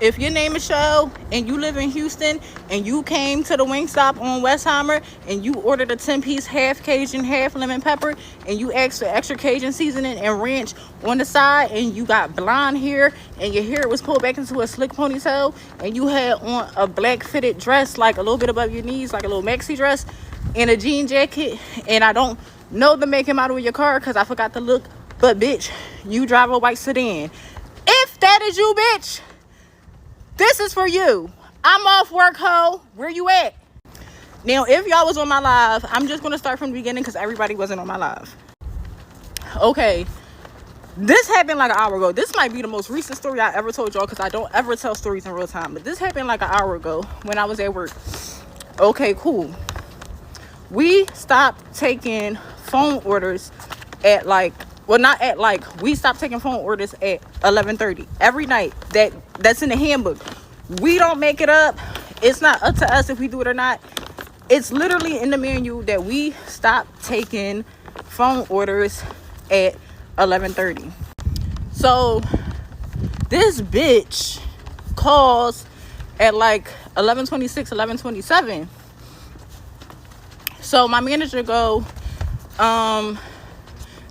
if your name is Show and you live in Houston and you came to the Wingstop on Westheimer and you ordered a 10-piece half Cajun, half lemon pepper, and you asked for extra Cajun seasoning and ranch on the side, and you got blonde hair and your hair was pulled back into a slick ponytail, and you had on a black fitted dress like a little bit above your knees, like a little maxi dress, and a jean jacket, and I don't know the make and model of your car because I forgot to look, but bitch, you drive a white sedan. If that is you, bitch, this is for you. I'm off work, ho. Where you at? Now, if y'all was on my live, I'm just going to start from the beginning because everybody wasn't on my live. Okay. This happened like an hour ago. This might be the most recent story I ever told y'all because I don't ever tell stories in real time. But this happened like an hour ago when I was at work. Okay, cool. We stopped taking phone orders at like, well, not at like, we stopped taking phone orders at 11:30 every night. That's in the handbook. We don't make it up. It's not up to us if we do it or not. It's literally in the manual that we stop taking phone orders at 11:30. So this bitch calls at like 11:26, 11:27. So my manager go,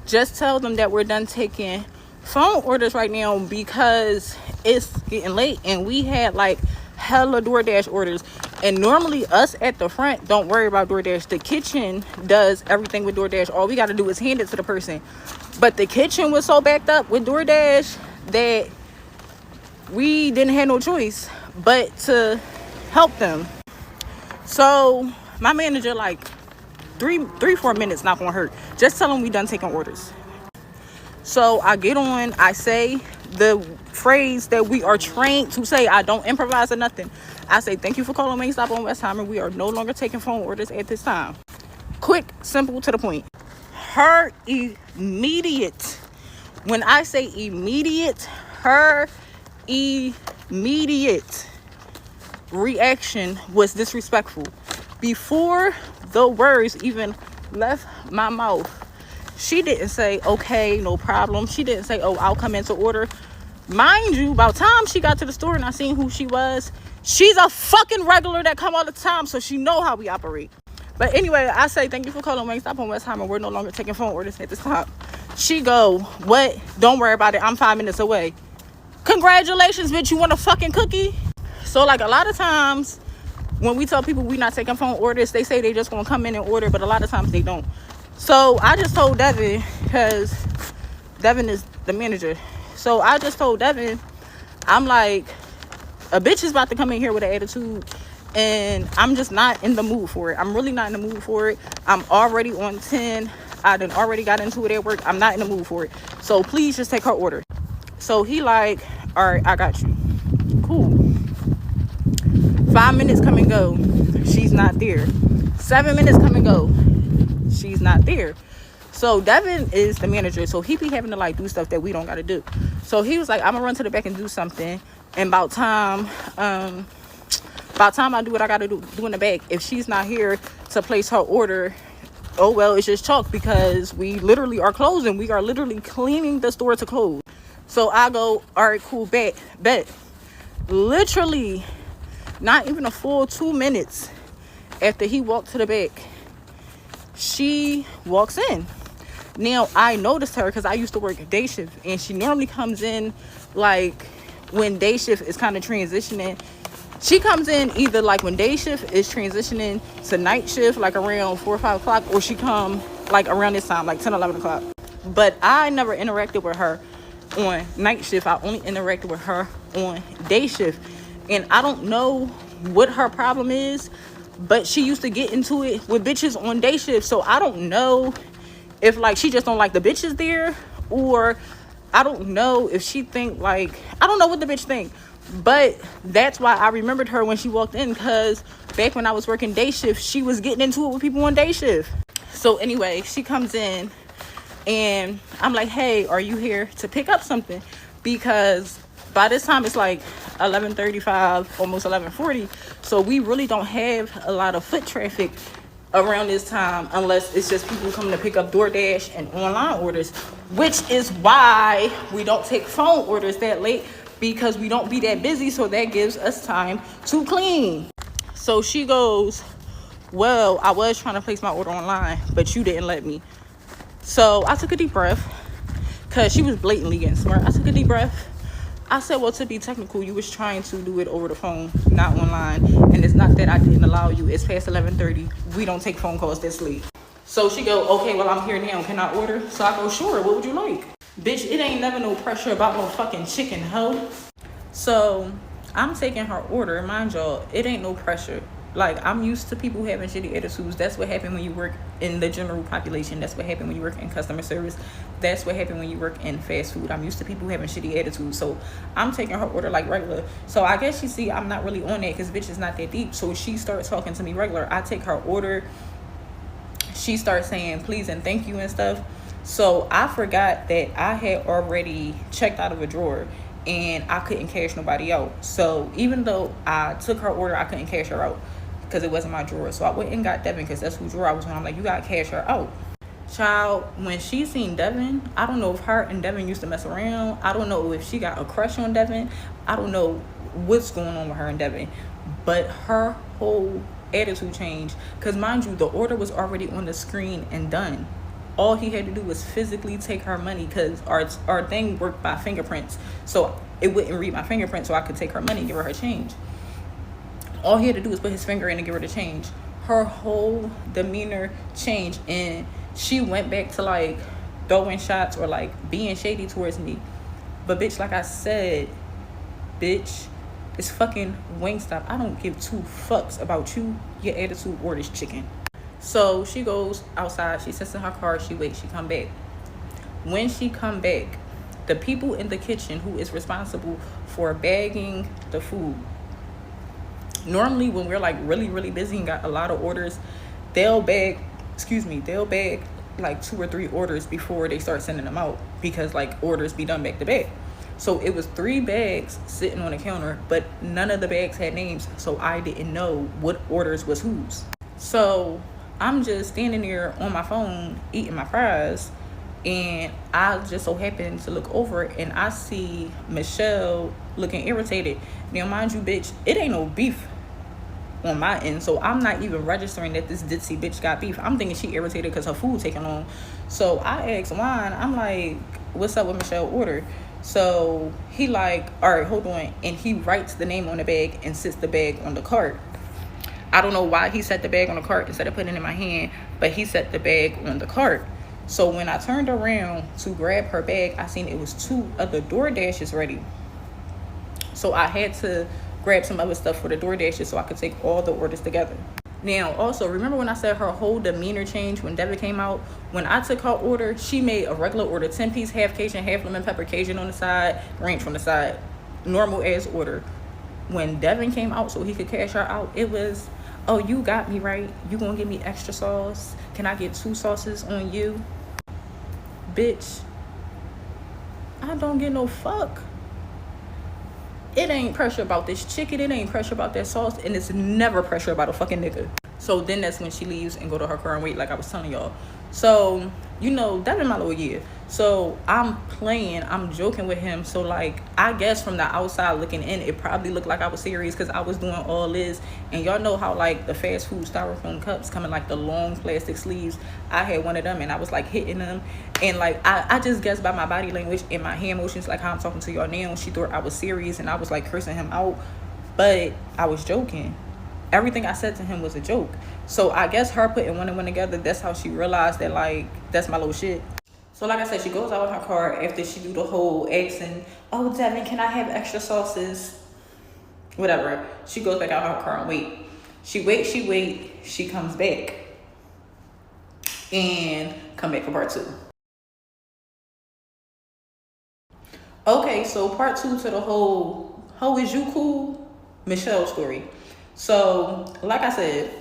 just tell them that we're done taking phone orders right now because it's getting late and we had like hella DoorDash orders. And normally us at the front don't worry about DoorDash. The kitchen does everything with DoorDash. All we got to do is hand it to the person. But the kitchen was so backed up with DoorDash that we didn't have no choice but to help them. So my manager like 3-4 minutes not gonna hurt. Just tell them we done taking orders. So I get on, I say the phrase that we are trained to say. I don't improvise or nothing. I say, thank you for calling Wingstop on Westheimer. We are no longer taking phone orders at this time. Quick, simple, to the point. Her immediate, when I say immediate, her immediate reaction was disrespectful. Before the words even left my mouth, she didn't say, okay, no problem. She didn't say, oh, I'll come into order. Mind you, by the time she got to the store and I seen who she was, she's a fucking regular that come all the time, so she know how we operate. But anyway, I say, thank you for calling Wingstop on Westheimer. We're no longer taking phone orders at this time. She go, what? Don't worry about it. I'm 5 minutes away. Congratulations, bitch. You want a fucking cookie? So, like, a lot of times when we tell people we not taking phone orders, they say they just gonna come in and order, but a lot of times they don't. So I just told Devin, because Devin is the manager. So I just told Devin, I'm like, a bitch is about to come in here with an attitude, and I'm just not in the mood for it. I'm really not in the mood for it. I'm already on 10. I done already got into it at work. I'm not in the mood for it. So please just take her order. So he like, all right, I got you. Cool. 5 minutes come and go. She's not there. 7 minutes come and go. She's not there. So Devin is the manager, so he be having to like do stuff that we don't gotta do. So he was like, I'm gonna run to the back and do something, and about time I do what I gotta do in the back. If she's not here to place her order, oh well, it's just chalk, because we literally are closing. We are literally cleaning the store to close. So I go, all right, cool, bet. Literally not even a full 2 minutes after he walked to the back, she walks in. Now, I noticed her because I used to work day shift, and she normally comes in like when day shift is kind of transitioning. She comes in either like when day shift is transitioning to night shift, like around 4 or 5 o'clock, or she come like around this time, like 10, 11 o'clock. But I never interacted with her on night shift. I only interacted with her on day shift. And I don't know what her problem is, but she used to get into it with bitches on day shift. So I don't know if like she just don't like the bitches there, or I don't know if she think like, I don't know what the bitch think. But that's why I remembered her when she walked in, because back when I was working day shift, she was getting into it with people on day shift. So anyway, she comes in and I'm like, hey, are you here to pick up something? Because by this time it's like 11:35, almost 11:40. So we really don't have a lot of foot traffic around this time, unless it's just people coming to pick up DoorDash and online orders, which is why we don't take phone orders that late, because we don't be that busy, so that gives us time to clean. So she goes, well, I was trying to place my order online, but you didn't let me. So I took a deep breath, because she was blatantly getting smart. I took a deep breath. I said, well, to be technical, you was trying to do it over the phone, not online. And it's not that I didn't allow you. It's past 11:30. We don't take phone calls this late. So she go, okay, well, I'm here now. Can I order? So I go, sure. What would you like? Bitch, it ain't never no pressure about no fucking chicken, hoe. So I'm taking her order. Mind y'all, it ain't no pressure. Like, I'm used to people having shitty attitudes. That's what happened when you work in the general population. That's what happened when you work in customer service. That's what happened when you work in fast food. I'm used to people having shitty attitudes. So I'm taking her order like regular. So I guess she see I'm not really on that because bitch is not that deep. So she starts talking to me regular. I take her order. She starts saying please and thank you and stuff. So I forgot that I had already checked out of a drawer and I couldn't cash nobody out. So even though I took her order, I couldn't cash her out because it wasn't my drawer. So I went and got Devin because that's who drawer I was on. I'm like, you gotta cash her out. Child, when she seen Devin, I don't know if her and Devin used to mess around. I don't know if she got a crush on Devin. I don't know what's going on with her and Devin. But her whole attitude changed. Because mind you, the order was already on the screen and done. All he had to do was physically take her money because our thing worked by fingerprints. So it wouldn't read my fingerprint so I could take her money and give her change. All he had to do was put his finger in and give her the change. Her whole demeanor changed and she went back to like throwing shots or like being shady towards me. But bitch, like I said, bitch, it's fucking Wingstop. I don't give two fucks about you, your attitude, or this chicken. So she goes outside, she sits in her car, she waits, she come back. When she come back, the people in the kitchen who is responsible for bagging the food, normally when we're like really, really busy and got a lot of orders, they'll bag like 2 or 3 orders before they start sending them out because like orders be done back to back. So it was 3 bags sitting on the counter, but none of the bags had names, so I didn't know what orders was whose. So I'm just standing there on my phone eating my fries, and I just so happened to look over and I see Michelle looking irritated. Now mind you, bitch, it ain't no beef on my end, so I'm not even registering that this ditzy bitch got beef. I'm thinking she irritated because her food taking long. So I asked Juan, I'm like, what's up with Michelle order? So he like, all right, hold on, and he writes the name on the bag and sits the bag on the cart. I don't know why he set the bag on the cart instead of putting it in my hand, but he set the bag on the cart. So when I turned around to grab her bag, I seen it was 2 other DoorDashes ready. So I had to grab some other stuff for the DoorDashes so I could take all the orders together. Now, also, remember when I said her whole demeanor changed when Devin came out? When I took her order, she made a regular order, 10-piece, half Cajun, half lemon pepper, Cajun on the side, ranch on the side, normal as order. When Devin came out so he could cash her out, it was, oh, you got me right. You gonna give me extra sauce? Can I get 2 sauces on you? Bitch, I don't get no fuck. It ain't pressure about this chicken. It ain't pressure about that sauce. And it's never pressure about a fucking nigga. So then that's when she leaves and go to her car and wait, like I was telling y'all. So, you know, that been my little year. So I'm playing, I'm joking with him. So like, I guess from the outside looking in, it probably looked like I was serious because I was doing all this. And y'all know how like the fast food styrofoam cups come in like the long plastic sleeves. I had one of them and I was like hitting them. And like, I just guessed by my body language and my hand motions, like how I'm talking to y'all now, she thought I was serious and I was like cursing him out. But I was joking. Everything I said to him was a joke. So I guess her putting one and one together, that's how she realized that like, that's my little shit. So like I said, she goes out with her car after she do the whole asking, oh, Devin, can I have extra sauces? Whatever. She goes back out her car and wait. She waits. She comes back. And come back for part 2. Okay, so part 2 to the whole, how is you cool? Michelle story. So, like I said,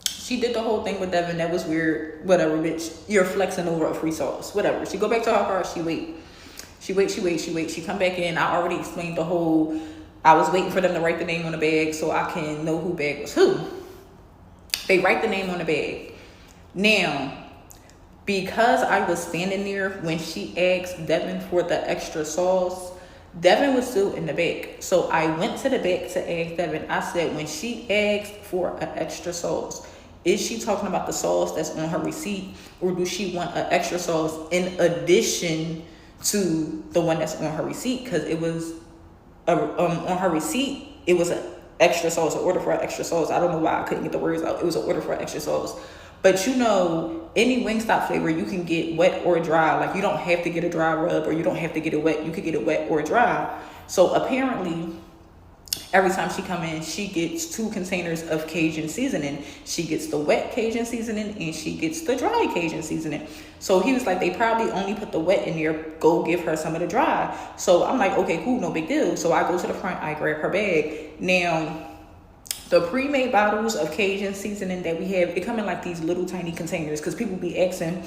she did the whole thing with Devin. That was weird. Whatever, bitch. You're flexing over a free sauce. Whatever. She go back to her car. She wait. She come back in. I already explained the whole, I was waiting for them to write the name on the bag so I can know who bag was who. They write the name on the bag. Now, because I was standing there when she asked Devin for the extra sauce, Devin was still in the back. So I went to the back to ask Devin. I said, when she asked for an extra sauce, is she talking about the sauce that's on her receipt, or do she want an extra sauce in addition to the one that's on her receipt? Because it was on her receipt, it was an extra sauce, an order for an extra sauce. I don't know why I couldn't get the words out. It was an order for an extra sauce. But you know, any Wingstop flavor, you can get wet or dry. Like, you don't have to get a dry rub, or you don't have to get it wet. You could get it wet or dry. So apparently, every time she come in, she gets 2 containers of Cajun seasoning. She gets the wet Cajun seasoning, and she gets the dry Cajun seasoning. So he was like, they probably only put the wet in there. Go give her some of the dry. So I'm like, okay, cool, no big deal. So I go to the front, I grab her bag. Now, the pre-made bottles of Cajun seasoning that we have, it come in like these little tiny containers, because people be asking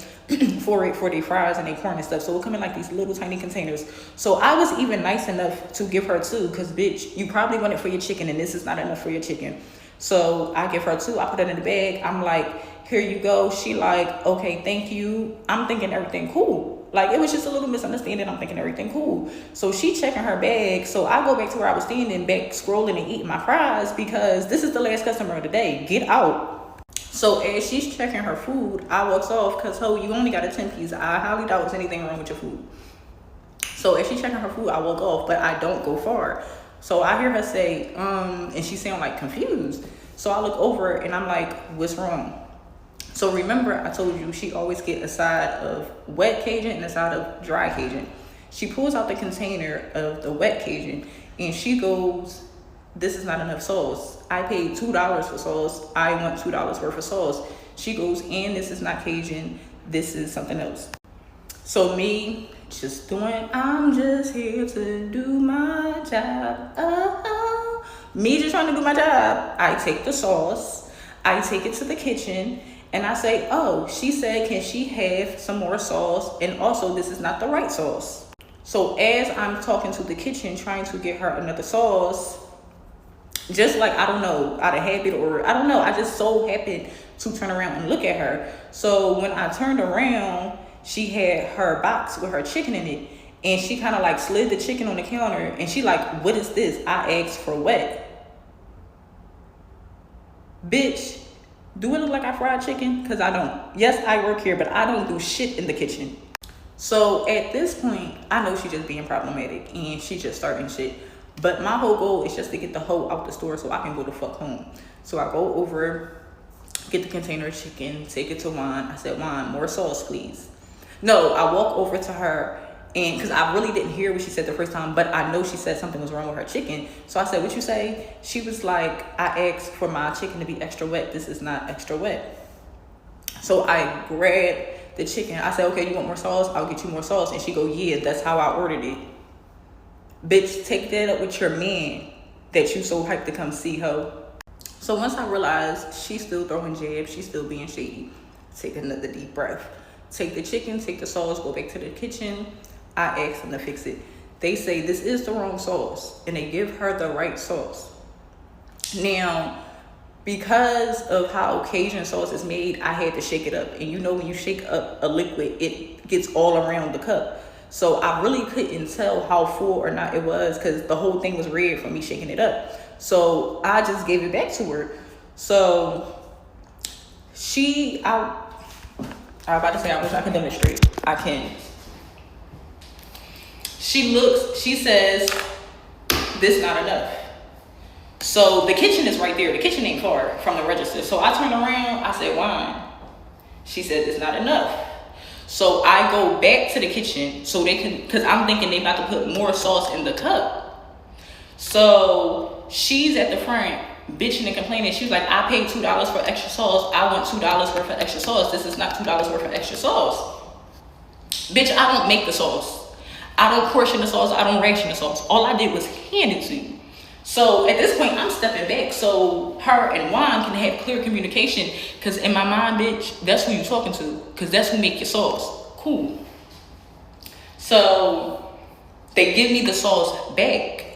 for it for their fries and their corn and stuff. So it come in like these little tiny containers. So I was even nice enough to give her 2, because bitch, you probably want it for your chicken, and this is not enough for your chicken. So I give her 2. I put it in the bag. I'm like, here you go. She like, okay, thank you. I'm thinking everything cool. Like, it was just a little misunderstanding. I'm thinking everything cool. So she checking her bag. So I go back to where I was standing, back scrolling and eating my fries, because this is the last customer of the day. Get out. So as she's checking her food, I walks off, because you only got a 10-piece. I highly doubt there's anything wrong with your food. So as she's checking her food, I walk off, but I don't go far. So I hear her say, and she sound like confused. So I look over and I'm like, what's wrong? So remember, I told you she always get a side of wet Cajun and a side of dry Cajun. She pulls out the container of the wet Cajun and she goes, this is not enough sauce. I paid $2 for sauce. I want $2 worth of sauce. She goes, and this is not Cajun. This is something else. So me just doing, I'm just here to do my job. Oh, me just trying to do my job. I take the sauce. I take it to the kitchen. And I say, oh, she said, can she have some more sauce? And also, this is not the right sauce. So as I'm talking to the kitchen, trying to get her another sauce, just like, I don't know, out of habit, or I don't know, I just so happened to turn around and look at her. So when I turned around, she had her box with her chicken in it. And she kind of like slid the chicken on the counter. And she like, what is this? I asked for wet. Bitch. Do it look like I fried chicken? Because I don't. Yes, I work here, but I don't do shit in the kitchen. So at this point, I know she's just being problematic and she just starting shit. But my whole goal is just to get the hoe out the store so I can go the fuck home. So I go over, get the container of chicken, take it to Juan. I said, Juan, more sauce, please. No, I walk over to her, and because I really didn't hear what she said the first time, but I know she said something was wrong with her chicken. So I said, what you say? She was like, I asked for my chicken to be extra wet. This is not extra wet. So I grabbed the chicken. I said, okay, you want more sauce? I'll get you more sauce. And she go, yeah, that's how I ordered it. Bitch, take that up with your man that you so hyped to come see, ho. So once I realized she's still throwing jabs, she's still being shady, take another deep breath. Take the chicken, take the sauce, go back to the kitchen. I asked them to fix it. They say this is the wrong sauce, and they give her the right sauce. Now, because of how Cajun sauce is made, I had to shake it up. And you know, when you shake up a liquid, it gets all around the cup. So I really couldn't tell how full or not it was, because the whole thing was red from me shaking it up. So I just gave it back to her. So I was about to say, I wish I could demonstrate. I can. She says, this not enough. So the kitchen is right there. The kitchen ain't far from the register. So I turned around, I said, wine. She said, this not enough. So I go back to the kitchen so they can, because I'm thinking they about to put more sauce in the cup. So she's at the front bitching and complaining. She was like, I paid $2 for extra sauce. I want $2 worth of extra sauce. This is not $2 worth of extra sauce. Bitch, I don't make the sauce. I don't portion the sauce. I don't ration the sauce. All I did was hand it to you. So at this point, I'm stepping back so her and Juan can have clear communication. Because in my mind, bitch, that's who you talking to. Because that's who make your sauce. Cool. So they give me the sauce back.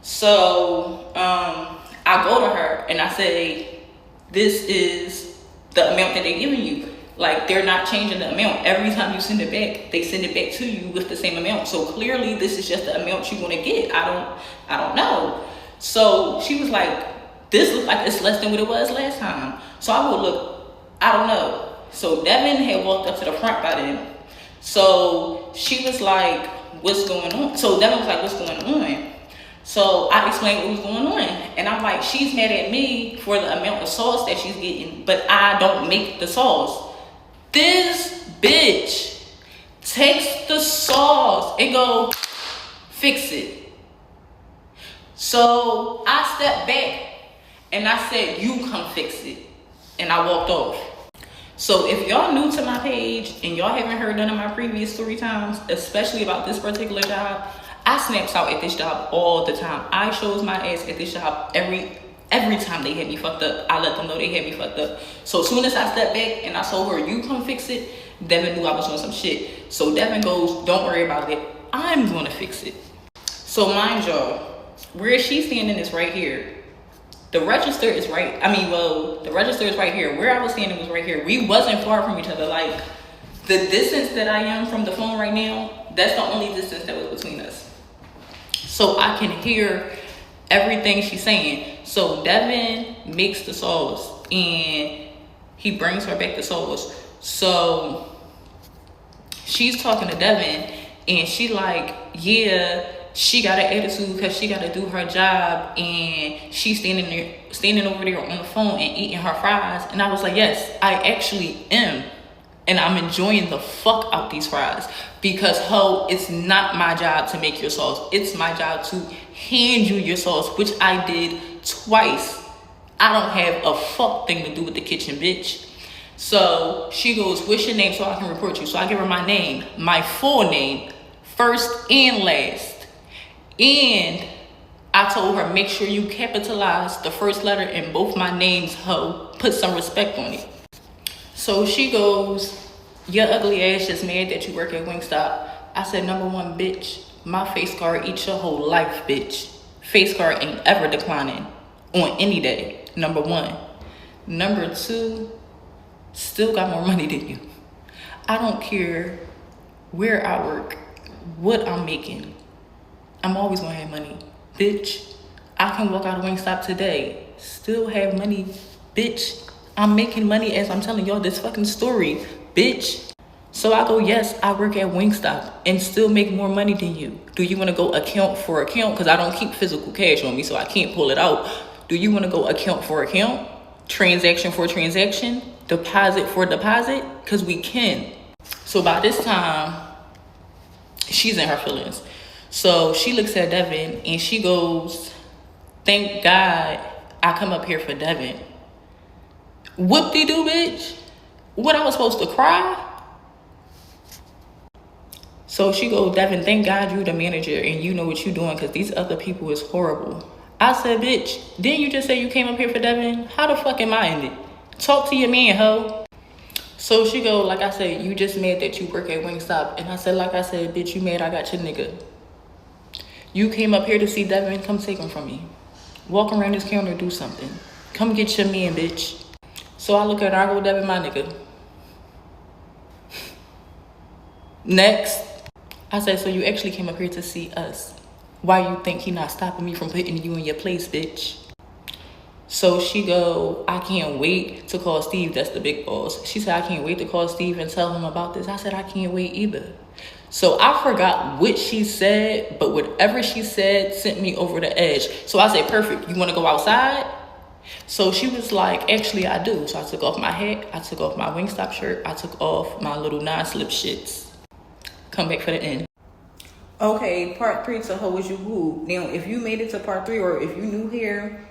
So I go to her and I say, this is the amount that they're giving you. Like, they're not changing the amount. Every time you send it back, they send it back to you with the same amount. So clearly this is just the amount you want to get. I don't know. So she was like, this looks like it's less than what it was last time. So I would look, I don't know. So Devin had walked up to the front by then. So she was like, what's going on? So Devin was like, what's going on? So I explained what was going on. And I'm like, she's mad at me for the amount of sauce that she's getting, but I don't make the sauce. This bitch takes the sauce and go, fix it. So I stepped back and I said, you come fix it. And I walked off. So if y'all new to my page and y'all haven't heard none of my previous story times, especially about this particular job, I snaps out at this job all the time. I shows my ass at this job every time they had me fucked up. I let them know they had me fucked up. So as soon as I stepped back and I told her, you come fix it, Devin knew I was doing some shit. So Devin goes, don't worry about it. I'm going to fix it. So mind y'all, where she's standing is right here. The register is right. The register is right here. Where I was standing was right here. We wasn't far from each other. Like, the distance that I am from the phone right now, that's the only distance that was between us. So I can hear everything she's saying. So Devin makes the sauce and he brings her back the sauce. So she's talking to Devin and she like, yeah, she got an attitude because she got to do her job and she's standing over there on the phone and eating her fries. And I was like, yes, I actually am. And I'm enjoying the fuck out these fries because, ho, it's not my job to make your sauce. It's my job to hand you your sauce, which I did twice. I don't have a fuck thing to do with the kitchen, bitch. So she goes, what's your name so I can report you? So I give her my name, my full name, first and last. And I told her, make sure you capitalize the first letter in both my names, ho. Put some respect on it. So she goes, your ugly ass just mad that you work at Wingstop. I said, number one, bitch, my face card eats your whole life, bitch. Face card ain't ever declining on any day, number one. Number two, still got more money than you. I don't care where I work, what I'm making. I'm always gonna have money, bitch. I can walk out of Wingstop today, still have money, bitch. I'm making money as I'm telling y'all this fucking story, bitch. So I go, yes, I work at Wingstop and still make more money than you. Do you want to go account for account? Because I don't keep physical cash on me, so I can't pull it out. Do you want to go account for account? Transaction for transaction? Deposit for deposit? Because we can. So by this time, she's in her feelings. So she looks at Devin and she goes, thank God I come up here for Devin. Whoop-de-doo, bitch. What, I was supposed to cry? So she goes, Devin, thank God you the manager and you know what you doing because these other people is horrible. I said, bitch, didn't you just say you came up here for Devin? How the fuck am I in it? Talk to your man, ho. So she go, like I said, you just mad that you work at Wingstop. And I said, like I said, bitch, you mad I got your nigga. You came up here to see Devin, come take him from me. Walk around this counter, do something. Come get your man, bitch. So I look at her, I go, Devin, my nigga. Next. I said, so you actually came up here to see us. Why you think he not stopping me from putting you in your place, bitch? So she go, I can't wait to call Steve, that's the big boss. She said, I can't wait to call Steve and tell him about this. I said, I can't wait either. So I forgot what she said, but whatever she said sent me over the edge. So I said, perfect, you wanna go outside? So she was like, actually I do. So I took off my hat, I took off my Wingstop shirt, I took off my little non-slip shits. Come back for the end. Okay, part 3 to Ho Is You Who. Now, if you made it to part 3 or if you new here,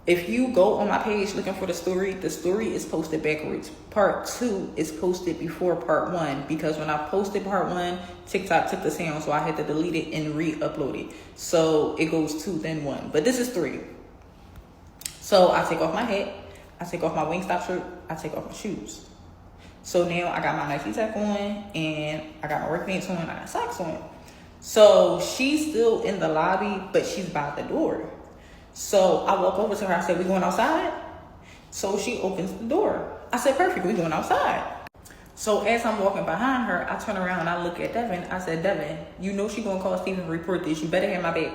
if you go on my page looking for the story is posted backwards. Part 2 is posted before part 1 because when I posted part 1, TikTok took the sound, so I had to delete it and re-upload it. So it goes 2, then 1. But this is 3. So I take off my hat, I take off my Wingstop shirt, I take off my shoes. So now I got my Nike Tech on and I got my work pants on, I got socks on. So she's still in the lobby, but she's by the door. So I walk over to her, I said, we going outside? So she opens the door. I said, perfect, we going outside. So as I'm walking behind her, I turn around and I look at Devin. I said, Devin, you know she gonna call Steven and report this. You better have my back.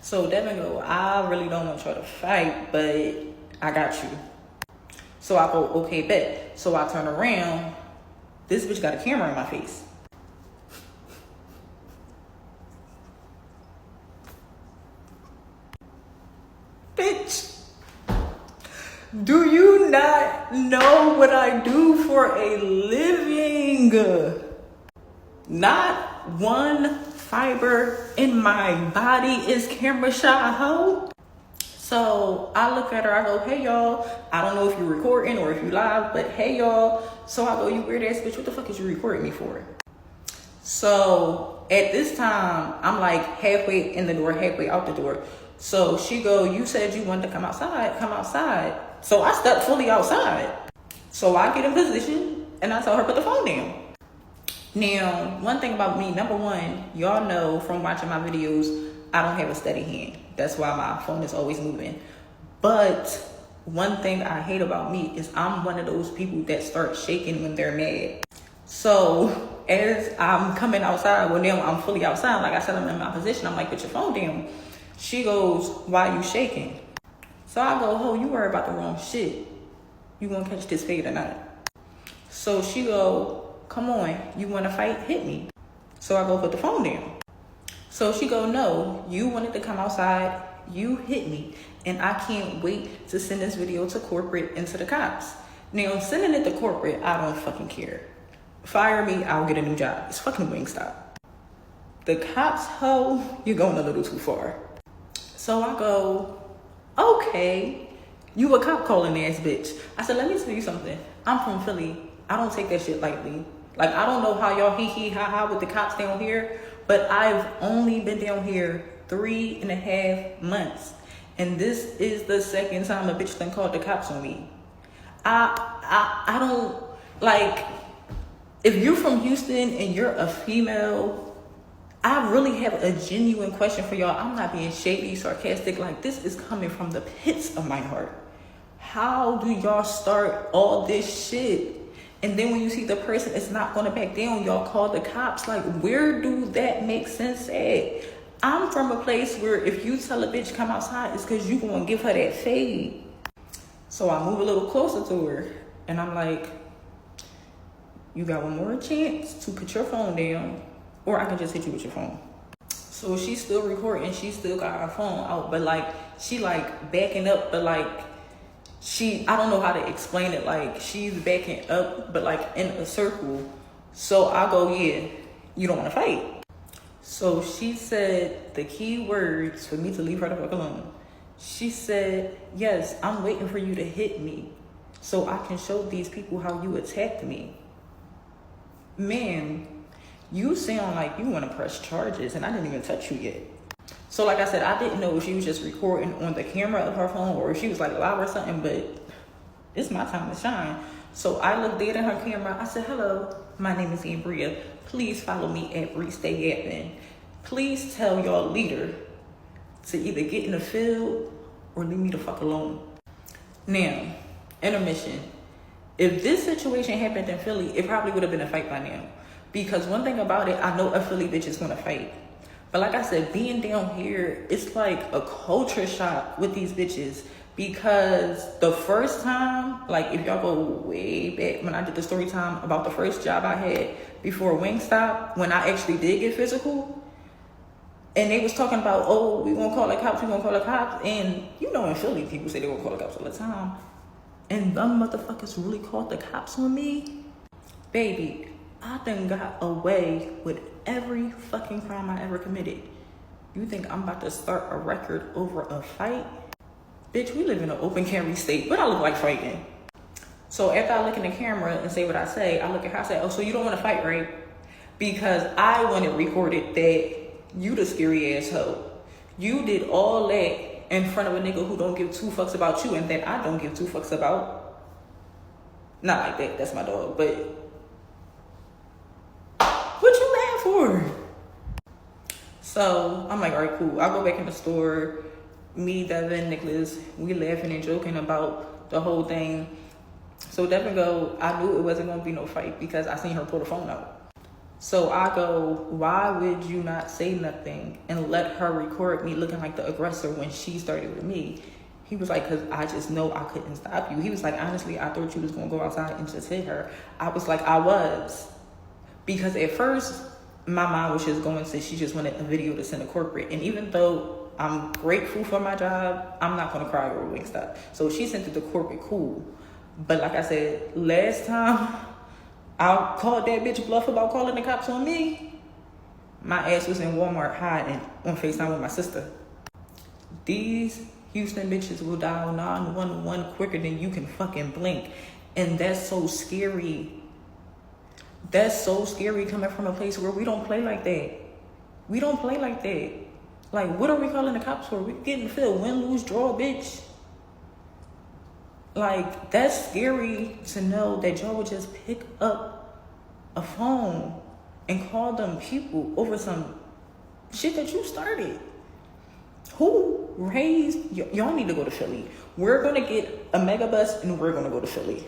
So Devin go, I really don't want y'all to fight, but I got you. So I go, okay, bet. So I turn around. This bitch got a camera in my face. Bitch. Do you not know what I do for a living? Not one fiber in my body is camera shy, hoe. So I look at her, I go, hey y'all, I don't know if you're recording or if you live, but hey y'all. So I go, you weird ass bitch, what the fuck is you recording me for? So at this time, I'm like halfway in the door, halfway out the door. So she go, you said you wanted to come outside, come outside. So I stepped fully outside. So I get in position and I tell her, put the phone down. Now, one thing about me, number one, y'all know from watching my videos, I don't have a steady hand. That's why my phone is always moving. But one thing I hate about me is I'm one of those people that start shaking when they're mad. So as I'm coming outside, well now I'm fully outside, like I said, I'm in my position, I'm like, put your phone down. She goes, why you shaking? So I go, oh, you worry about the wrong shit. You gonna catch this fade or not? So she go, come on, you wanna fight? Hit me. So I go, put the phone down. So she go, no, you wanted to come outside, you hit me, and I can't wait to send this video to corporate and to the cops. Now, sending it to corporate, I don't fucking care. Fire me, I'll get a new job. It's fucking Wingstop. The cops, ho, you're going a little too far. So I go, okay, you a cop calling ass bitch. I said, let me tell you something. I'm from Philly. I don't take that shit lightly. Like, I don't know how y'all hee ha ha with the cops down here, but I've only been down here 3.5 months. And this is the second time a bitch done called the cops on me. I don't, like, if you're from Houston and you're a female, I really have a genuine question for y'all. I'm not being shady, sarcastic. Like, this is coming from the pits of my heart. How do y'all start all this shit? And then when you see the person is not going to back down, y'all call the cops. Like, where do that make sense at? I'm from a place where if you tell a bitch come outside, it's because you going to give her that fade. So I move a little closer to her. And I'm like, you got one more chance to put your phone down, or I can just hit you with your phone. So she's still recording. She still got her phone out. But, like, she, like, backing up. But, like, I don't know how to explain it. Like, she's backing up, but, like, in a circle. So I go, yeah, you don't want to fight. So she said the key words for me to leave her the fuck alone. She said, yes, I'm waiting for you to hit me so I can show these people how you attacked me. Man, you sound like you want to press charges, and I didn't even touch you yet. So like I said, I didn't know if she was just recording on the camera of her phone or if she was like live or something, but it's my time to shine. So I looked dead in her camera. I said, hello, my name is Ambria. Please follow me at Bree Stay Yapping. Please tell y'all leader to either get in the field or leave me the fuck alone. Now, intermission. If this situation happened in Philly, it probably would have been a fight by now. Because one thing about it, I know a Philly bitch is gonna fight. But like I said, being down here, it's like a culture shock with these bitches. Because the first time, like if y'all go way back when I did the story time about the first job I had before Wingstop, when I actually did get physical, and they was talking about, oh, we gonna call the cops, we gonna call the cops. And you know in Philly, people say they gonna call the cops all the time. And them motherfuckers really called the cops on me. Baby, I done got away with every fucking crime I ever committed. You think I'm about to start a record over a fight? Bitch, we live in an open carry state. What I look like fighting? So after I look in the camera and say what I say, I look at her and say, oh, so you don't want to fight, right? Because I want it recorded that you the scary ass hoe. You did all that in front of a nigga who don't give two fucks about you and that I don't give two fucks about. Not like that, that's my dog, but what you mad for? So I'm like, all right, cool. I'll go back in the store. Me, Devin, Nicholas, we laughing and joking about the whole thing. So Devin go, I knew it wasn't going to be no fight because I seen her pull the phone out. So I go, why would you not say nothing and let her record me looking like the aggressor when she started with me? He was like, because I just know I couldn't stop you. He was like, honestly, I thought you was going to go outside and just hit her. I was like, I was. Because at first, my mind was just going to, she just wanted a video to send to corporate. And even though I'm grateful for my job, I'm not going to cry over Wingstop. So she sent it to corporate, cool. But like I said, last time I called that bitch bluff about calling the cops on me, my ass was in Walmart hiding on FaceTime with my sister. These Houston bitches will dial 911 quicker than you can fucking blink. And that's so scary. That's so scary coming from a place where we don't play like that. We don't play like that. Like, what are we calling the cops for? We getting filled, win, lose, draw, bitch. Like, that's scary to know that y'all would just pick up a phone and call them people over some shit that you started. Who raised y'all? Need to go to Philly. We're gonna get a mega bus and we're gonna go to Philly.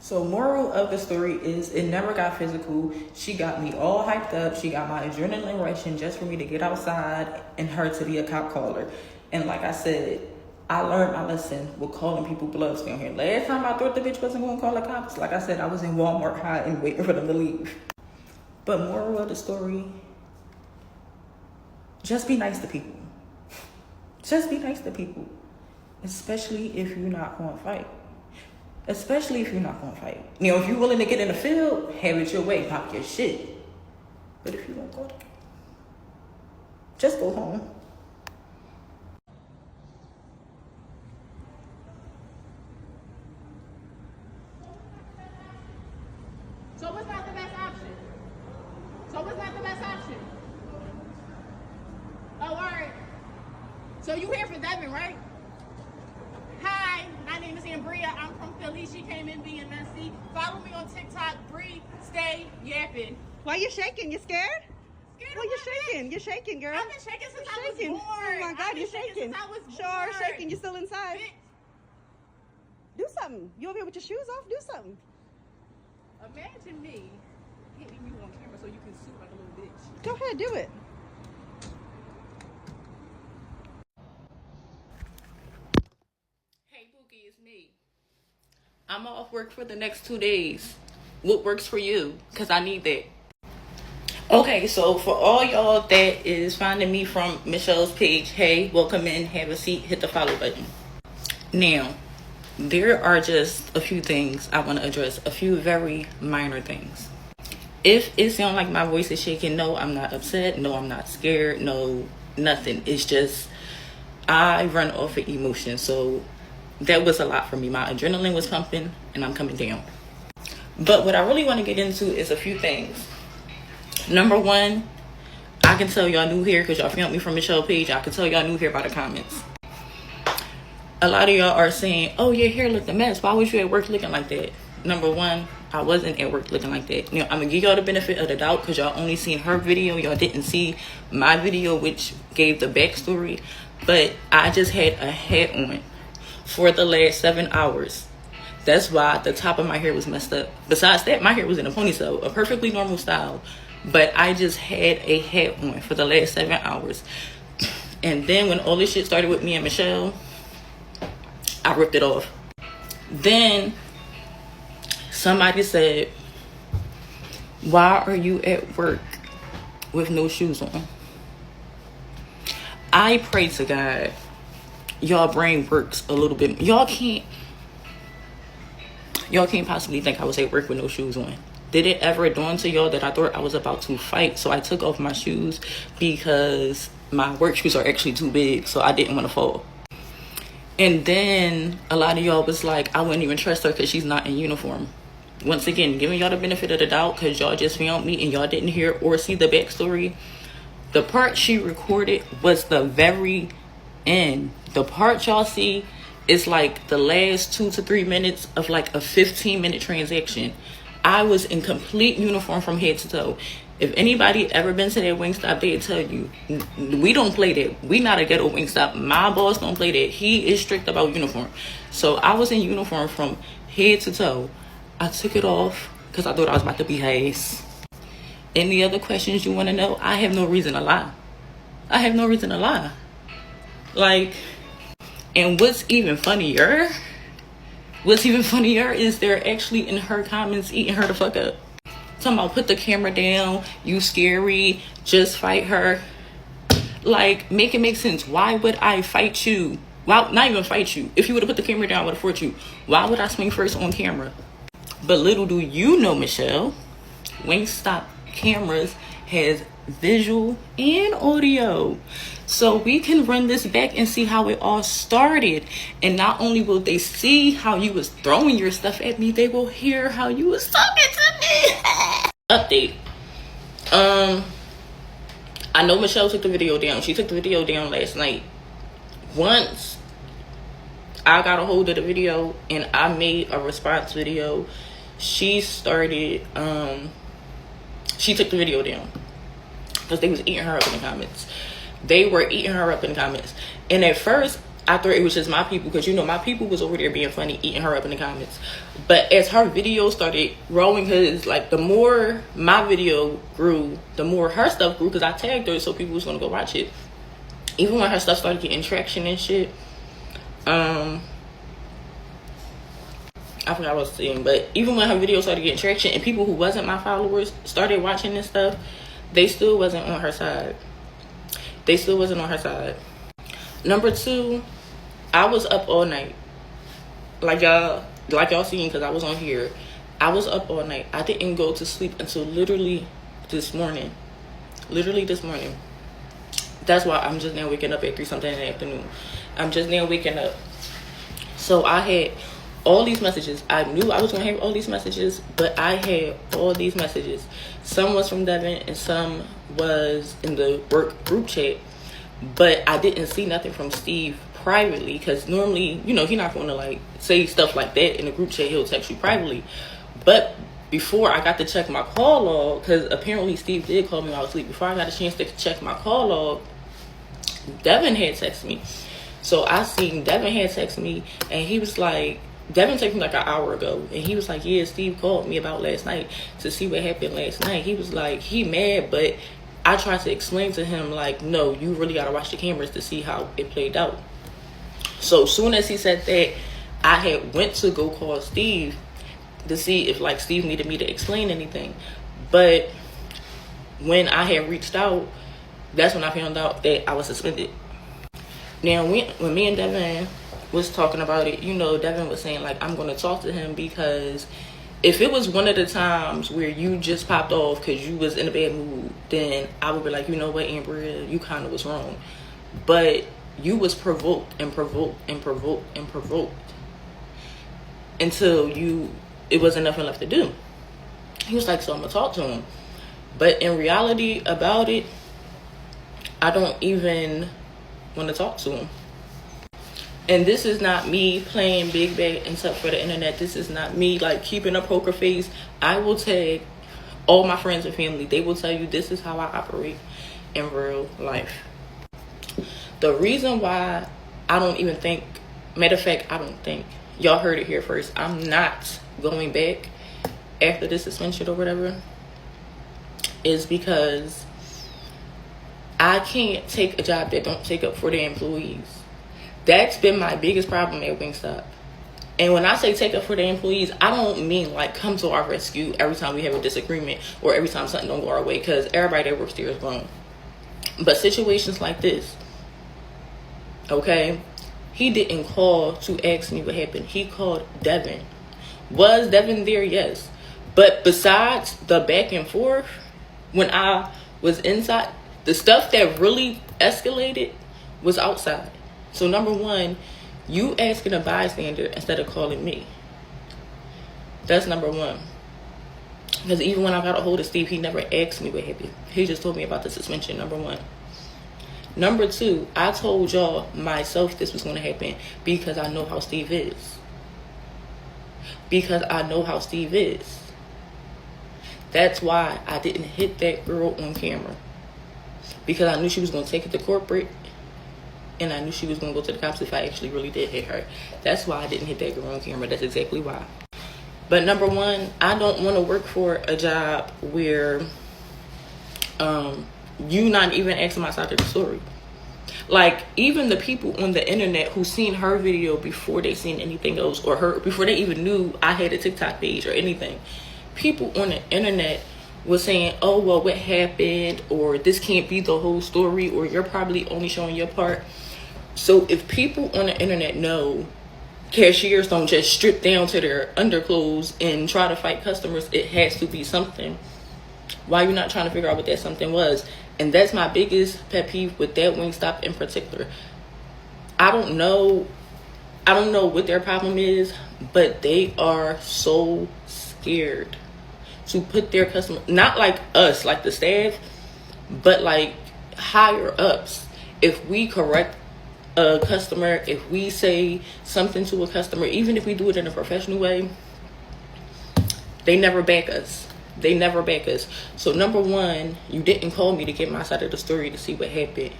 So moral of the story is it never got physical. She got me all hyped up. She got my adrenaline rushing just for me to get outside and her to be a cop caller. And like I said, I learned my lesson with calling people bluffs down here. Last time I thought the bitch wasn't going to call the cops, like I said, I was in Walmart hiding waiting for them to leave. But moral of the story, just be nice to people. Just be nice to people. Especially if you're not going to fight. Especially if you're not going to fight. You know, if you're willing to get in the field, have it your way, pop your shit. But if you don't go, just go home. So what's not the best option? So what's not the best option? Oh, all right. So you here for Devin, right? Hi, my name is Ambria. I'm from Philly. She came in being messy. Follow me on TikTok. Bree, stay yapping. Why you shaking? You scared? Scared Well, of you're what, shaking. You're shaking, girl. I've been shaking since You're I was shaking. born. Oh my God, you're shaking. Since I was Sure, born. shaking. You're still inside. Bitch, Do something. You over here with your shoes off? Do something. imagine me hitting you on camera so you can sue like a little bitch. Go ahead, do it. Hey, Pookie, it's me. I'm off work for the next 2 days. What works for you? Because I need that. Okay, so for all y'all that is finding me from Michelle's page, hey, welcome in, have a seat, hit the follow button. Now, there are just a few things I want to address, a few very minor things. If it sounds like my voice is shaking, no, I'm not upset, no, I'm not scared, no, nothing. It's just, I run off of emotion, so that was a lot for me. My adrenaline was pumping, and I'm coming down. But what I really want to get into is a few things. Number one, I can tell y'all new here because y'all found me from Michelle's page. I can tell y'all new here by the comments. A lot of y'all are saying, oh, your hair looked a mess. Why was you at work looking like that? Number one, I wasn't at work looking like that. You know, I'm going to give y'all the benefit of the doubt because y'all only seen her video. Y'all didn't see my video, which gave the backstory. But I just had a hat on for the last 7 hours. That's why the top of my hair was messed up. Besides that, my hair was in a ponytail, a perfectly normal style. But I just had a hat on for the last 7 hours. And then when all this shit started with me and Michelle, I ripped it off. Then somebody said, why are you at work with no shoes on? I pray to God y'all brain works a little bit. Y'all can't possibly think I was at work with no shoes on. Did it ever dawn to y'all that I thought I was about to fight? So I took off my shoes because my work shoes are actually too big, so I didn't want to fall. And then a lot of y'all was like, I wouldn't even trust her because she's not in uniform. Once again, giving y'all the benefit of the doubt because y'all just found me and y'all didn't hear or see the backstory. The part she recorded was the very end. The part y'all see is like the last 2 to 3 minutes of like a 15-minute transaction. I was in complete uniform from head to toe. If anybody ever been to that Wingstop, they'd tell you, we don't play that. We not a ghetto Wingstop. My boss don't play that. He is strict about uniform. So I was in uniform from head to toe. I took it off because I thought I was about to be hazed. Any other questions you want to know? I have no reason to lie. I have no reason to lie. Like, and what's even funnier is they're actually in her comments eating her the fuck up. Talking about put the camera down, you scary, just fight her. Like, make it make sense. Why would I fight you? Well, not even fight you. If you would have put the camera down, I would have fought you. Why would I swing first on camera? But little do you know, Michelle, Wingstop cameras has visual and audio. So we can run this back and see how it all started. And not only will they see how you was throwing your stuff at me, they will hear how you was talking to me. Update. I know Michelle took the video down. She took the video down last night. Once I got a hold of the video and I made a response video, she started, she took the video down because they was eating her up in the comments. They were eating her up in the comments. And at first, I thought it was just my people because, you know, my people was over there being funny, eating her up in the comments. But as her video started growing, because, like, the more my video grew, the more her stuff grew because I tagged her so people was going to go watch it. Even when her stuff started getting traction and shit, I forgot what I was saying, but even when her video started getting traction and people who wasn't my followers started watching this stuff, they still wasn't on her side. They still wasn't on her side. Number two, I was up all night. Like y'all seen, because I was on here. I was up all night. I didn't go to sleep until literally this morning. That's why I'm just now waking up at 3 something in the afternoon. I'm just now waking up. So I had all these messages. I knew I was going to have all these messages, but I had all these messages. Some was from Devin and some was in the work group chat. But I didn't see nothing from Steve privately because normally, you know, he's not going to like say stuff like that in the group chat. He'll text you privately. But before I got to check my call log, because apparently Steve did call me while I was asleep. Before I got a chance to check my call log, Devin had texted me. So I seen Devin had texted me and he was like, Devin texted me like an hour ago and he was like, yeah, Steve called me about last night to see what happened last night. He was like, he mad, but I tried to explain to him like, no, you really got to watch the cameras to see how it played out. So soon as he said that, I had went to go call Steve to see if like Steve needed me to explain anything. But when I had reached out, that's when I found out that I was suspended. Now, when me and Devin was talking about it, you know, Devin was saying, like, I'm going to talk to him because if it was one of the times where you just popped off because you was in a bad mood, then I would be like, you know what, Ambria, you kind of was wrong. But you was provoked and provoked and provoked and provoked until it wasn't nothing left to do. He was like, so I'm going to talk to him. But in reality about it, I don't even want to talk to him. And this is not me playing big bag and stuff for the internet. This is not me like keeping a poker face. I will tag all my friends and family. They will tell you this is how I operate in real life. The reason why I don't even think, matter of fact, I don't think, y'all heard it here first, I'm not going back after this suspension or whatever, is because I can't take a job that don't take up for the employees. That's been my biggest problem at Wingstop. And when I say take up for the employees, I don't mean like come to our rescue every time we have a disagreement or every time something don't go our way, because everybody that works there is grown. But situations like this, okay, he didn't call to ask me what happened. He called Devin. Was Devin there? Yes. But besides the back and forth, when I was inside, the stuff that really escalated was outside. So number one, you asking a bystander instead of calling me. That's number one. Because even when I got a hold of Steve, he never asked me what happened. He just told me about the suspension, number one. Number two, I told y'all myself this was going to happen because I know how Steve is. Because I know how Steve is. That's why I didn't hit that girl on camera. Because I knew she was going to take it to corporate. And I knew she was going to go to the cops if I actually really did hit her. That's why I didn't hit that girl on camera. That's exactly why. But number one, I don't want to work for a job where you not even asking my side of the story. Like, even the people on the internet who seen her video before they seen anything else, or her before they even knew I had a TikTok page or anything, people on the internet was saying, oh, well, what happened, or this can't be the whole story, or you're probably only showing your part. So if people on the internet know cashiers don't just strip down to their underclothes and try to fight customers, it has to be something. Why you not trying to figure out what that something was? And that's my biggest pet peeve with that Wingstop in particular. I don't know what their problem is, but they are so scared to put their customer, not like us, like the staff, but like higher ups. If we correct a customer, if we say something to a customer, even if we do it in a professional way, they never back us. They never back us. So number one, you didn't call me to get my side of the story to see what happened.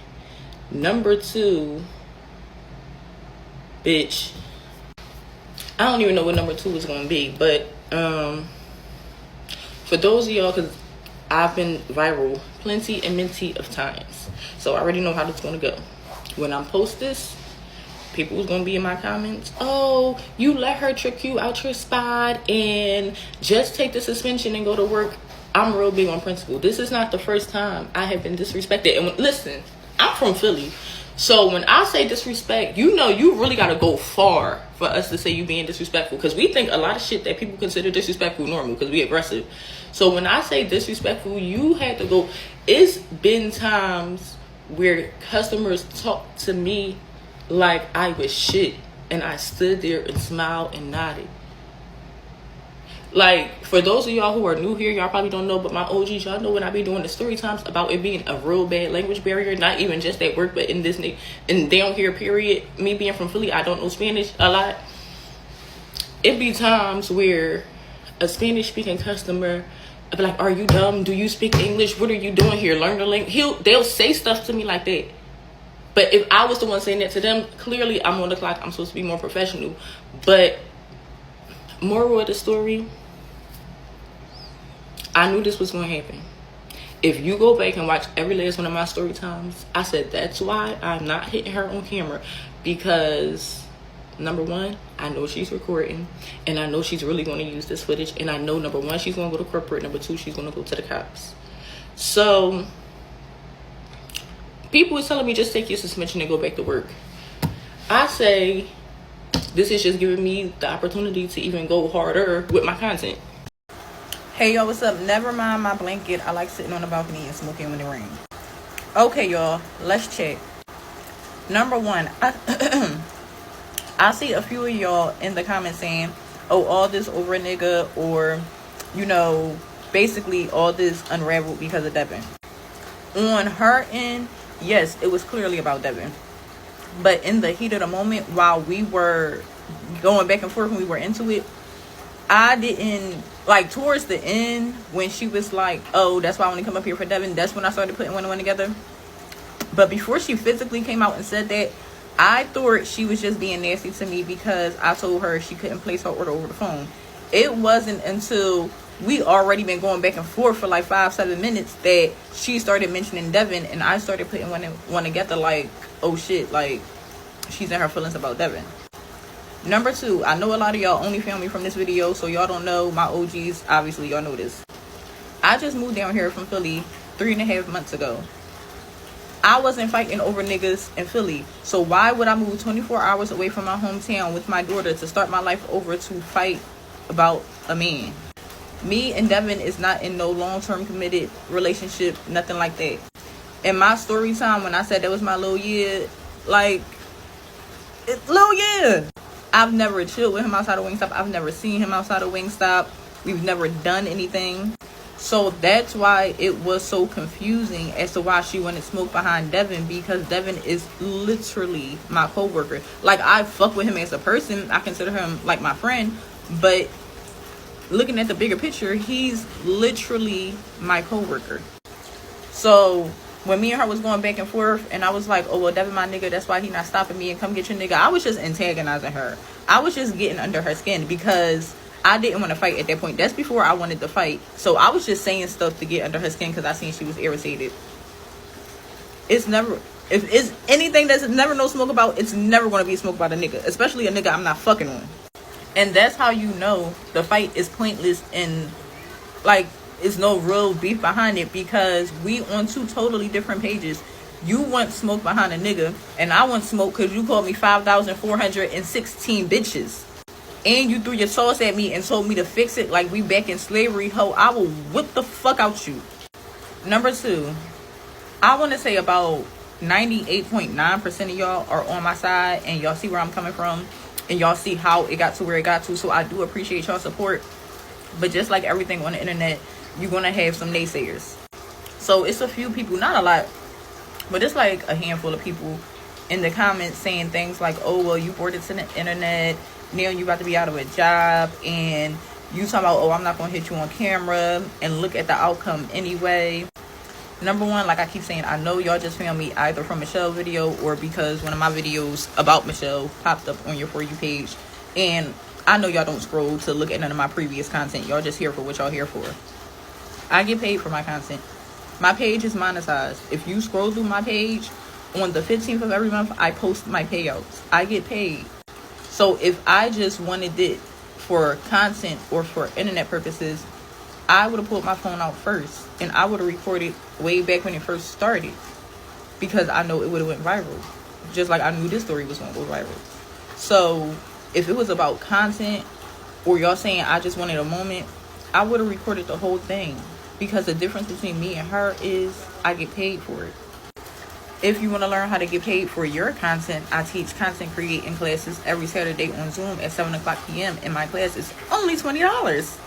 Number two, bitch, I don't even know what number two is going to be. But for those of y'all, because I've been viral plenty and minty of times, so I already know how this is going to go. When I post this, people was going to be in my comments, oh, you let her trick you out your spot and just take the suspension and go to work. I'm real big on principle. This is not the first time I have been disrespected. And listen, I'm from Philly. So when I say disrespect, you know you really got to go far for us to say you being disrespectful. Because we think a lot of shit that people consider disrespectful normal because we aggressive. So when I say disrespectful, you had to go. It's been times where customers talk to me like I was shit, and I stood there and smiled and nodded. Like, for those of y'all who are new here, y'all probably don't know, but my OGs, y'all know when I be doing the story times about it being a real bad language barrier, not even just at work, but in this and down here, period. Me being from Philly, I don't know Spanish a lot. It be times where a Spanish speaking customer be like, are you dumb? Do you speak English? What are you doing here? Learn the language. They'll say stuff to me like that. But if I was the one saying that to them, clearly I'm on the clock. I'm supposed to be more professional. But moral of the story, I knew this was going to happen. If you go back and watch every last one of my story times, I said that's why I'm not hitting her on camera. Because, number one, I know she's recording. And I know she's really going to use this footage. And I know, number one, she's going to go to corporate. Number two, she's going to go to the cops. So people is telling me just take your suspension and go back to work. I say this is just giving me the opportunity to even go harder with my content. Hey y'all, what's up? Never mind my blanket. I like sitting on the balcony and smoking when it rains. Okay y'all, let's check. Number one, I see a few of y'all in the comments saying, oh, all this over a nigga, or you know, basically all this unraveled because of Devin. On her end, yes, it was clearly about Devin. But in the heat of the moment, while we were going back and forth when we were into it, I didn't, like, towards the end, when she was like, oh, that's why I want to come up here for Devin, that's when I started putting one and one together. But before she physically came out and said that, I thought she was just being nasty to me because I told her she couldn't place her order over the phone. It wasn't until we already been going back and forth for like 5-7 minutes that she started mentioning Devin, and I started putting one together like, oh shit, like she's in her feelings about Devin. Number two, I know a lot of y'all only found me from this video, so y'all don't know my OGs. Obviously y'all know this. I just moved down here from Philly 3.5 months ago. I wasn't fighting over niggas in Philly, so why would I move 24 hours away from my hometown with my daughter to start my life over to fight about a man? Me and Devin is not in no long-term committed relationship, nothing like that. In my story time, when I said that was my little year, like, little year. I've never chilled with him outside of Wingstop. I've never seen him outside of Wingstop. We've never done anything. So that's why it was so confusing as to why she wanted smoke behind Devin, because Devin is literally my coworker. Like, I fuck with him as a person. I consider him like my friend, but looking at the bigger picture, he's literally my coworker. So when me and her was going back and forth, and I was like, oh, well, Devin my nigga, that's why he not stopping me, and come get your nigga, I was just antagonizing her. I was just getting under her skin because I didn't want to fight at that point. That's before I wanted to fight. So I was just saying stuff to get under her skin because I seen she was irritated. It's never, if it's anything that's never no smoke about, it's never going to be smoke about a nigga. Especially a nigga I'm not fucking on. And that's how you know the fight is pointless and like it's no real beef behind it, because we on two totally different pages. You want smoke behind a nigga and I want smoke because you called me 5,416 bitches. And you threw your sauce at me and told me to fix it like we back in slavery. Ho, I will whip the fuck out you. Number 2, I want to say about 98.9% of y'all are on my side, and y'all see where I'm coming from, and y'all see how it got to where it got to. So I do appreciate y'all support. But just like everything on the internet, you're going to have some naysayers. So it's a few people, not a lot, but it's like a handful of people in the comments saying things like, oh, well, you brought it to the internet. Now you about to be out of a job, and you talking about, oh, I'm not going to hit you on camera, and look at the outcome anyway. Number 1, like I keep saying, I know y'all just found me either from Michelle's video or because one of my videos about Michelle popped up on your For You page. And I know y'all don't scroll to look at none of my previous content. Y'all just here for what y'all here for. I get paid for my content. My page is monetized. If you scroll through my page, on the 15th of every month, I post my payouts. I get paid. So if I just wanted it for content or for internet purposes, I would have pulled my phone out first and I would have recorded way back when it first started, because I know it would have went viral, just like I knew this story was going to go viral. So if it was about content or y'all saying I just wanted a moment, I would have recorded the whole thing, because the difference between me and her is I get paid for it. If you want to learn how to get paid for your content, I teach content creating classes every Saturday on Zoom at 7 o'clock p.m. and my class is only $20.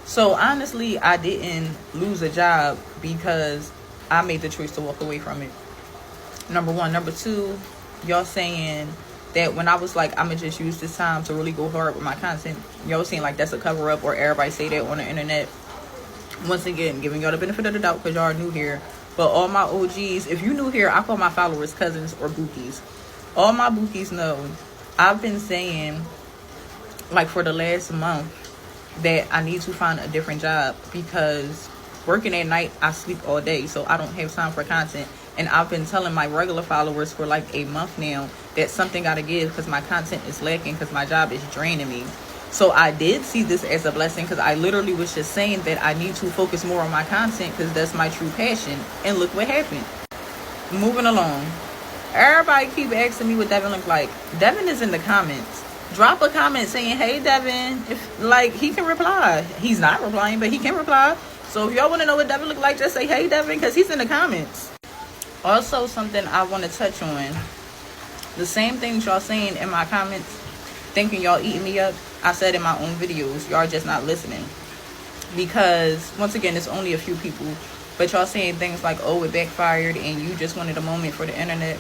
So honestly, I didn't lose a job because I made the choice to walk away from it. Number 1. Number 2, y'all saying that when I was like, I'm going to just use this time to really go hard with my content, y'all saying like that's a cover up, or everybody say that on the internet. Once again, giving y'all the benefit of the doubt because y'all are new here. But all my OGs, if you new here, I call my followers cousins or bookies. All my bookies know I've been saying, like for the last month, that I need to find a different job, because working at night, I sleep all day, so I don't have time for content. And I've been telling my regular followers for like a month now that something gotta give, because my content is lacking, because my job is draining me. So I did see this as a blessing, because I literally was just saying that I need to focus more on my content because that's my true passion. And look what happened. Moving along. Everybody keep asking me what Devin look like. Devin is in the comments. Drop a comment saying, hey, Devin. If like he can reply. He's not replying, but he can reply. So if y'all want to know what Devin look like, just say, hey, Devin, because he's in the comments. Also, something I want to touch on. The same things y'all saying in my comments, thinking y'all eating me up, I said in my own videos. Y'all just not listening, because once again, it's only a few people, but y'all saying things like, oh, it backfired and you just wanted a moment for the internet.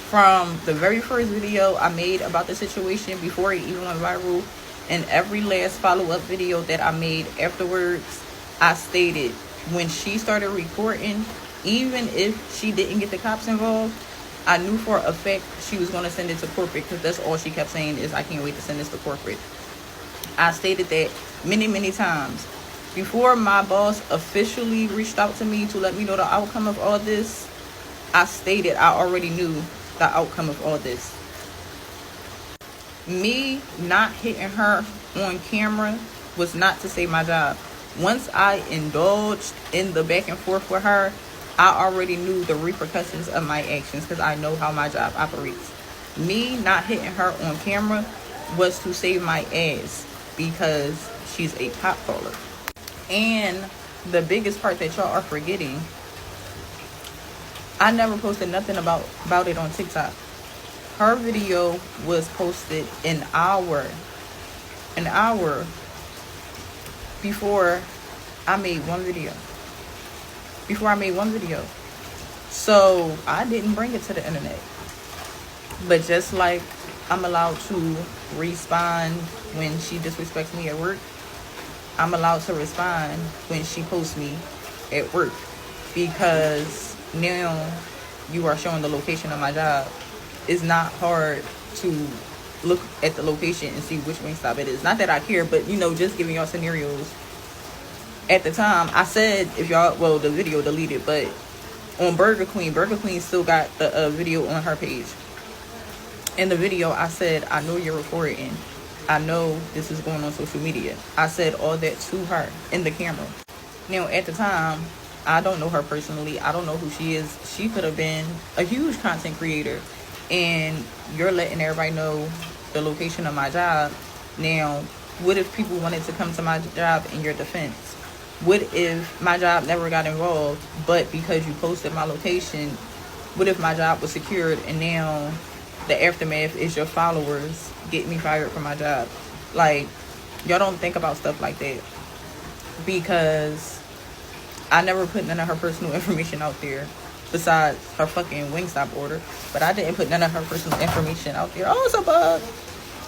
From the very first video I made about the situation before it even went viral, and every last follow-up video that I made afterwards, I stated when she started recording, even if she didn't get the cops involved, I knew for a fact she was going to send it to corporate, because that's all she kept saying is, I can't wait to send this to corporate. I stated that many, many times. Before my boss officially reached out to me to let me know the outcome of all this, I stated I already knew the outcome of all this. Me not hitting her on camera was not to save my job. Once I indulged in the back and forth with her, I already knew the repercussions of my actions, because I know how my job operates. Me not hitting her on camera was to save my ass, because she's a pop caller. And the biggest part that y'all are forgetting, I never posted nothing about it on TikTok. Her video was posted an hour before I made one video. So I didn't bring it to the internet. But just like I'm allowed to respond when she disrespects me at work, I'm allowed to respond when she posts me at work, because now you are showing the location of my job. It's not hard to look at the location and see which Wingstop it is. Not that I care, but you know, just giving y'all scenarios. At the time, I said if y'all, well, the video deleted, but on Burger Queen still got the video on her page. In the video, I said, I know you're recording. I know this is going on social media. I said all that to her in the camera. Now, at the time, I don't know her personally. I don't know who she is. She could have been a huge content creator. And you're letting everybody know the location of my job. Now, what if people wanted to come to my job in your defense? What if my job never got involved, but because you posted my location, what if my job was secured and now the aftermath is your followers get me fired from my job? Like, y'all don't think about stuff like that. Because I never put none of her personal information out there besides her fucking Wingstop order. But I didn't put none of her personal information out there. Oh, it's a bug.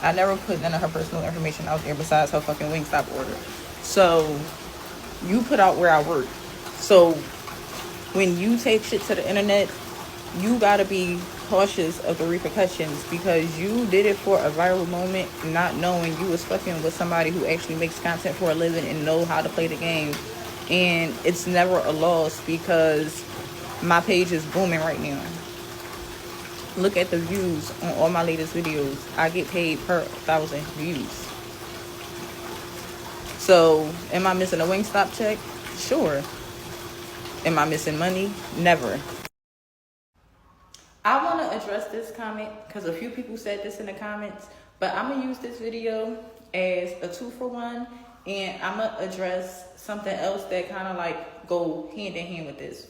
I never put none of her personal information out there besides her fucking Wingstop order. So you put out where I work. So when you take shit to the internet, you gotta be cautious of the repercussions, because you did it for a viral moment, not knowing you was fucking with somebody who actually makes content for a living and know how to play the game. And it's never a loss, because my page is booming right now. Look at the views on all my latest videos. I get paid per 1,000 views. So, am I missing a Wingstop check? Sure. Am I missing money? Never. I want to address this comment because a few people said this in the comments, but I'm going to use this video as a 2-for-1, and I'm going to address something else that kind of like go hand in hand with this.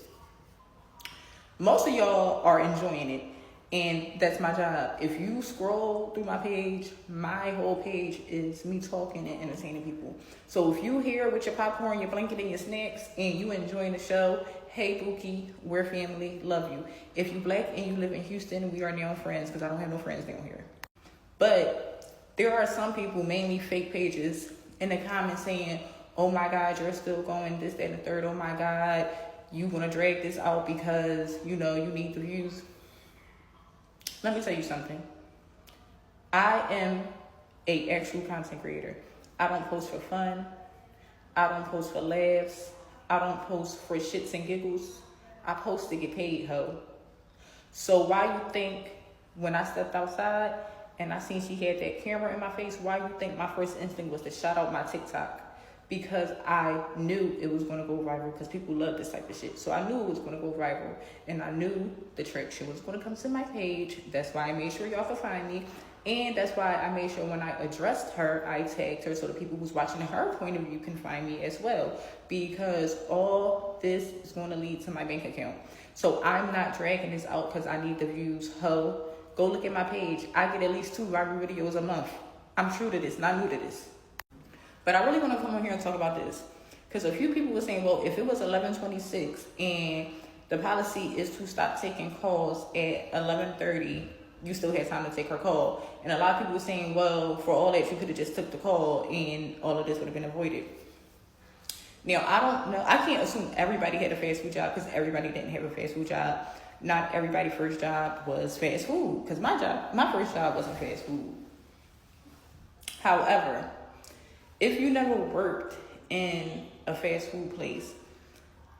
Most of y'all are enjoying it, and that's my job. If you scroll through my page, my whole page is me talking and entertaining people. So if you here with your popcorn, your blanket, and your snacks, and you enjoying the show, hey Bookie, we're family, love you. If you black and you live in Houston, we are now friends, because I don't have no friends down here. But there are some people, mainly fake pages, in the comments saying, oh my God, you're still going this, that, and the third. Oh my God, you gonna drag this out because, you know, you need the views. Let me tell you something. I am a actual content creator. I don't post for fun. I don't post for laughs. I don't post for shits and giggles. I post to get paid, ho. So why you think when I stepped outside and I seen she had that camera in my face, why you think my first instinct was to shout out my TikTok? Because I knew it was going to go viral, because people love this type of shit. So I knew it was going to go viral, and I knew the traction was going to come to my page. That's why I made sure y'all could find me. And that's why I made sure when I addressed her, I tagged her so the people who's watching her point of view can find me as well. Because all this is going to lead to my bank account. So I'm not dragging this out because I need the views. Ho, go look at my page. I get at least 2 viral videos a month. I'm true to this, not new to this. But I really want to come on here and talk about this. Because a few people were saying, well, if it was 11:26 and the policy is to stop taking calls at 11:30, you still had time to take her call. And a lot of people were saying, well, for all that, you could have just took the call and all of this would have been avoided. Now, I don't know. I can't assume everybody had a fast food job, because everybody didn't have a fast food job. Not everybody's first job was fast food, because my first job wasn't fast food. However, if you never worked in a fast food place,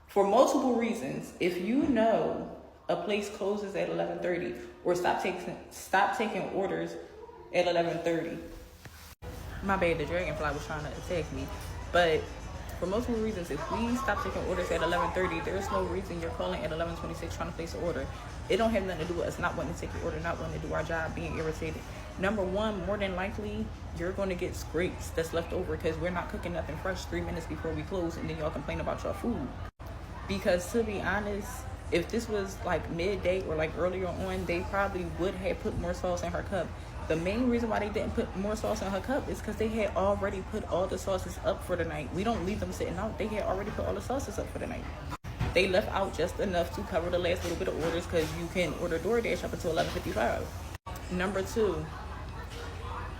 for multiple reasons, if you know a place closes at 11:30 or stop taking orders at 11:30. My bad, the dragonfly was trying to attack me. But for multiple reasons, if we stop taking orders at 11:30, there's no reason you're calling at 11:26 trying to place an order. It don't have nothing to do with us not wanting to take your order, not wanting to do our job, being irritated. Number one, more than likely, you're going to get scrapes that's left over because we're not cooking nothing fresh 3 minutes before we close, and then y'all complain about your food. Because to be honest, if this was like midday or like earlier on, they probably would have put more sauce in her cup. The main reason why they didn't put more sauce in her cup is because they had already put all the sauces up for the night. We don't leave them sitting out. They had already put all the sauces up for the night. They left out just enough to cover the last little bit of orders, because you can order DoorDash up until 11:55. Number two,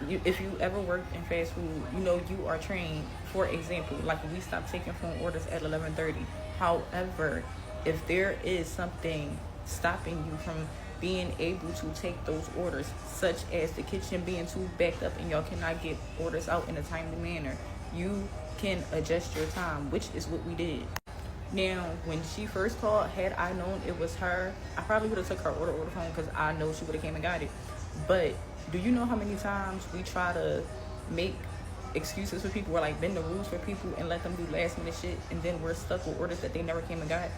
if you ever worked in fast food, you know you are trained. For example, like we stopped taking phone orders at 11:30. However, if there is something stopping you from being able to take those orders, such as the kitchen being too backed up and y'all cannot get orders out in a timely manner. You can adjust your time, which is what we did. Now, when she first called, had I known it was her, I probably would have took her order over the phone because I know she would have came and got it. But do you know how many times we try to make excuses for people, or like bend the rules for people and let them do last minute shit, and then we're stuck with orders that they never came and got?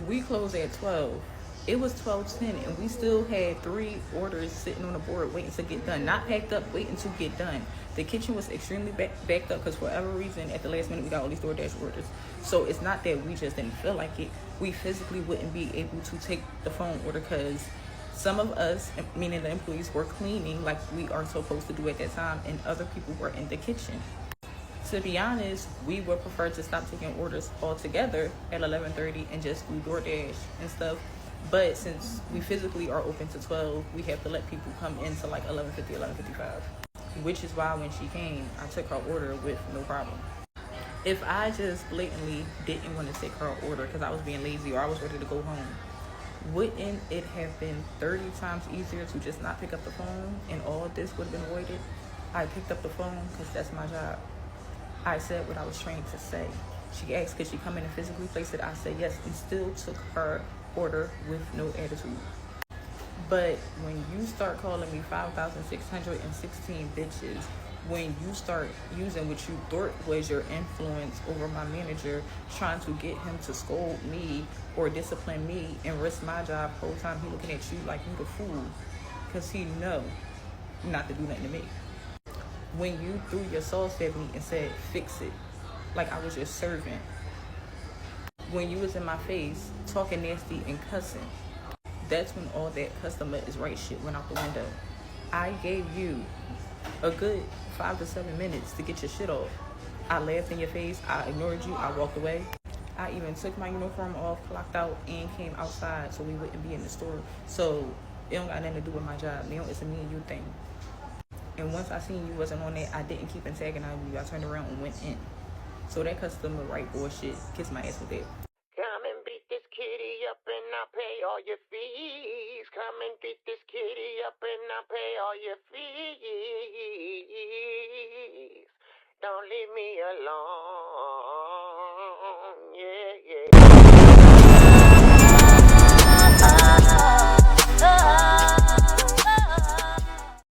We closed at 12. It was 12:10 and we still had 3 orders sitting on the board waiting to get done. Not packed up, waiting to get done. The kitchen was extremely backed up because for whatever reason at the last minute we got all these DoorDash orders. So it's not that we just didn't feel like it. We physically wouldn't be able to take the phone order because some of us, meaning the employees, were cleaning like we are supposed to do at that time, and other people were in the kitchen. To be honest, we would prefer to stop taking orders altogether at 11:30 and just do DoorDash and stuff. But since we physically are open to 12, we have to let people come in to like 11:50, 11:55. Which is why when she came, I took her order with no problem. If I just blatantly didn't want to take her order because I was being lazy or I was ready to go home, wouldn't it have been 30 times easier to just not pick up the phone and all of this would have been avoided? I picked up the phone because that's my job. I said what I was trained to say. She asked, could she come in and physically place it? I said yes, and still took her order with no attitude. But when you start calling me 5,616 bitches, when you start using what you thought was your influence over my manager, trying to get him to scold me or discipline me and risk my job the whole time he looking at you like you the fool, because he know not to do nothing to me. When you threw your sauce at me and said, fix it, like I was your servant. When you was in my face, talking nasty and cussing, that's when all that customer is right shit went out the window. I gave you a good 5 to 7 minutes to get your shit off. I laughed in your face, I ignored you, I walked away. I even took my uniform off, clocked out, and came outside so we wouldn't be in the store. So it don't got nothing to do with my job. Now it's a me and you thing. And once I seen you wasn't on that, I didn't keep antagonizing you. I turned around and went in. So that customer right bullshit, kiss my ass with that. Come and beat this kitty up and I'll pay all your fees. Come and beat this kitty up and I'll pay all your fees. Don't leave me alone.